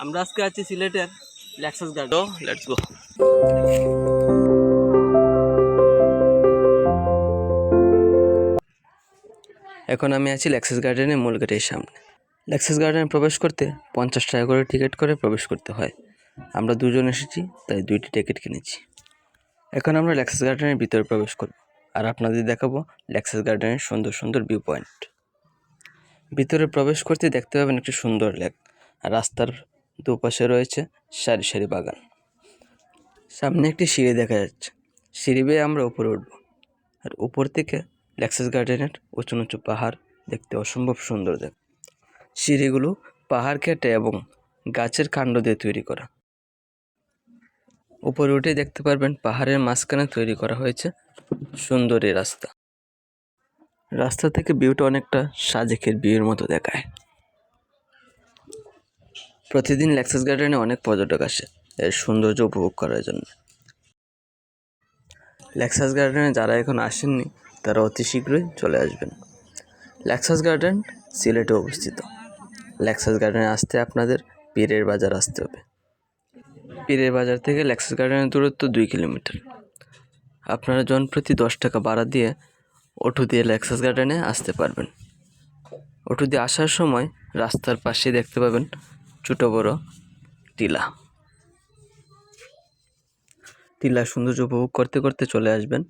আমরা আজকে আছি সিলেটের ল্যাক্সাস গার্ডেন। Let's go. এখন আমি আছি ল্যাক্সাস গার্ডেনের মূল গেটের সামনে। ল্যাক্সাস গার্ডেনে প্রবেশ করতে 50 টাকা করে টিকিট করে প্রবেশ করতে হয়। আমরা দুজন এসেছি, তাই 2টি টিকিট কিনেছি। এখন আমরা ল্যাক্সাস গার্ডেনের ভিতরে প্রবেশ করব আর আপনাদের দেখাবো ল্যাক্সাস গার্ডেনের সুন্দর সুন্দর ভিউ পয়েন্ট। ভিতরে প্রবেশ করতে দেখতে পাবেন একটি সুন্দর লেক, আর রাস্তার দুপাশে রয়েছে সারি সারি বাগান। সামনে একটি সিঁড়ি দেখা যাচ্ছে, সিঁড়ি বেয়ে আমরা উপরে উঠব। আর উপর থেকে ল্যাক্সাস গার্ডেনের উঁচু উঁচু পাহাড় দেখতে অসম্ভব সুন্দর দেখ। সিঁড়িগুলো পাহাড় কেটে এবং গাছের কাণ্ড দিয়ে তৈরি করা। উপরে উঠে দেখতে পারবেন পাহাড়ের মাঝখানে তৈরি করা হয়েছে সুন্দর এই রাস্তা। রাস্তা থেকে ভিউটা অনেকটা সাজেকের বিয়ের মতো দেখায়। প্রতিদিন ল্যাক্সাস গার্ডেনে অনেক পর্যটক আসে এর সৌন্দর্য উপভোগ করার জন্য। ল্যাক্সাস গার্ডেনে যারা এখন আসেননি তারা অতি শীঘ্রই চলে আসবেন। ল্যাক্সাস গার্ডেন সিলেটে অবস্থিত। ল্যাক্সাস গার্ডেনে আসতে আপনাদের পীরের বাজার আসতে হবে। পীরের বাজার থেকে ল্যাক্সাস গার্ডেনের দূরত্ব 2 কিলোমিটার। আপনারা জনপ্রতি 10 টাকা ভাড়া দিয়ে অটো দিয়ে ল্যাক্সাস গার্ডেনে আসতে পারবেন। অটো দিয়ে আসার সময় রাস্তার পাশে দেখতে পাবেন ছোটো বড় টিলা। টিলার সৌন্দর্য উপভোগ করতে করতে চলে আসবেন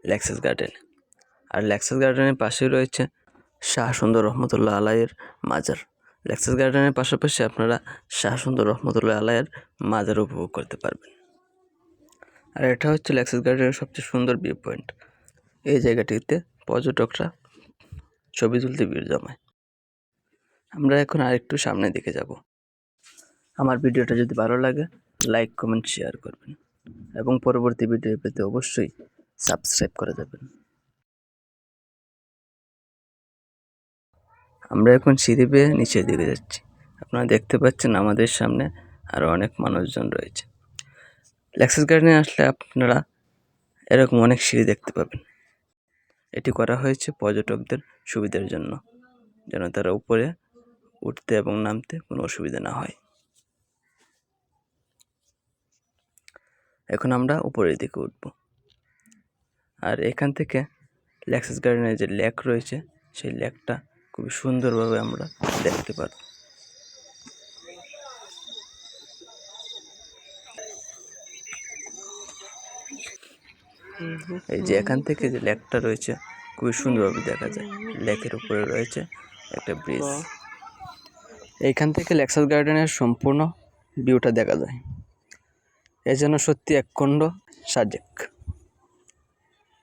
ল্যাক্সাস গার্ডেনে। আর ল্যাক্সাস গার্ডেনের পাশে রয়েছে শাহ সুন্দর রহমতুল্লাহ আলাইয়ের মাজার। ল্যাক্সাস গার্ডেনের পাশাপাশি আপনারা শাহ সুন্দর রহমতুল্লাহ আলাইয়ের মাজার উপভোগ করতে পারবেন। আর এটা হচ্ছে ল্যাক্সাস গার্ডেনের সবচেয়ে সুন্দর ভিউ পয়েন্ট। এই জায়গাটিতে পর্যটকরা ছবি তুলতে ভিড় জমায়। আমরা এখন আরেকটু সামনের দিকে যাব। আমার ভিডিওটা যদি ভালো লাগে লাইক কমেন্ট শেয়ার করবেন এবং পরবর্তী ভিডিও পেতে অবশ্যই সাবস্ক্রাইব করে যাবেন। আমরা এখন সিঁড়ি বেয়ে নিচের দিকে যাচ্ছি। আপনারা দেখতে পাচ্ছেন আমাদের সামনে আরও অনেক মানুষজন রয়েছে। ল্যাক্সাস গার্ডেনে আসলে আপনারা এরকম অনেক সিঁড়ি দেখতে পাবেন। এটি করা হয়েছে পর্যটকদের সুবিধার জন্য, যেন তারা উপরে উঠতে এবং নামতে কোনো অসুবিধা না হয়। এখন আমরা উপরের দিকে উঠব। আর এখান থেকে ল্যাক্সাস গার্ডেনের যে লেক রয়েছে সেই লেকটা খুবই সুন্দরভাবে আমরা দেখতে পারব। এই যে এখান থেকে যে লেকটা রয়েছে খুবই সুন্দরভাবে দেখা যায়। লেকের উপরে রয়েছে একটা ব্রিজ। এইখান থেকে ল্যাক্সাস গার্ডেনের সম্পূর্ণ ভিউটা দেখা যায়। এজন্য সত্যি একখণ্ড সাজেক।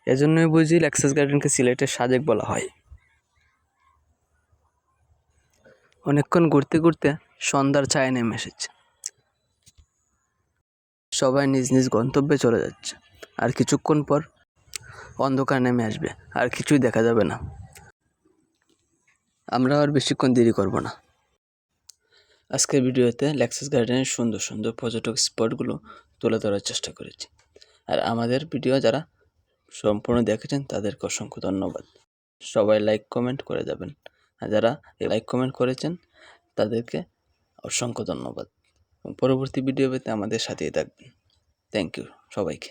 এজন্যই বুঝি ল্যাক্সাস গার্ডেনকে সিলেটের সাজেক বলা হয়। অনেকক্ষণ ঘুরতে ঘুরতে সন্ধ্যার ছায়া নেমে এসেছে। সবাই নিজ নিজ গন্তব্যে চলে যাচ্ছে। আর কিছুক্ষণ পর অন্ধকার নেমে আসবে, আর কিছুই দেখা যাবে না। আমরা আর বেশিক্ষণ দেরি করব না। আজকের ভিডিওতে ল্যাক্সাস গার্ডেনের সুন্দর সুন্দর পর্যটক স্পটগুলো তুলে ধরার চেষ্টা করেছি। আর আমাদের ভিডিও যারা সম্পূর্ণ দেখেছেন তাদেরকে অসংখ্য ধন্যবাদ। সবাই লাইক কমেন্ট করে যাবেন। আর যারা লাইক কমেন্ট করেছেন তাদেরকে অসংখ্য ধন্যবাদ। পরবর্তী ভিডিও পেতে আমাদের সাথেই থাকবেন। থ্যাংক ইউ সবাইকে।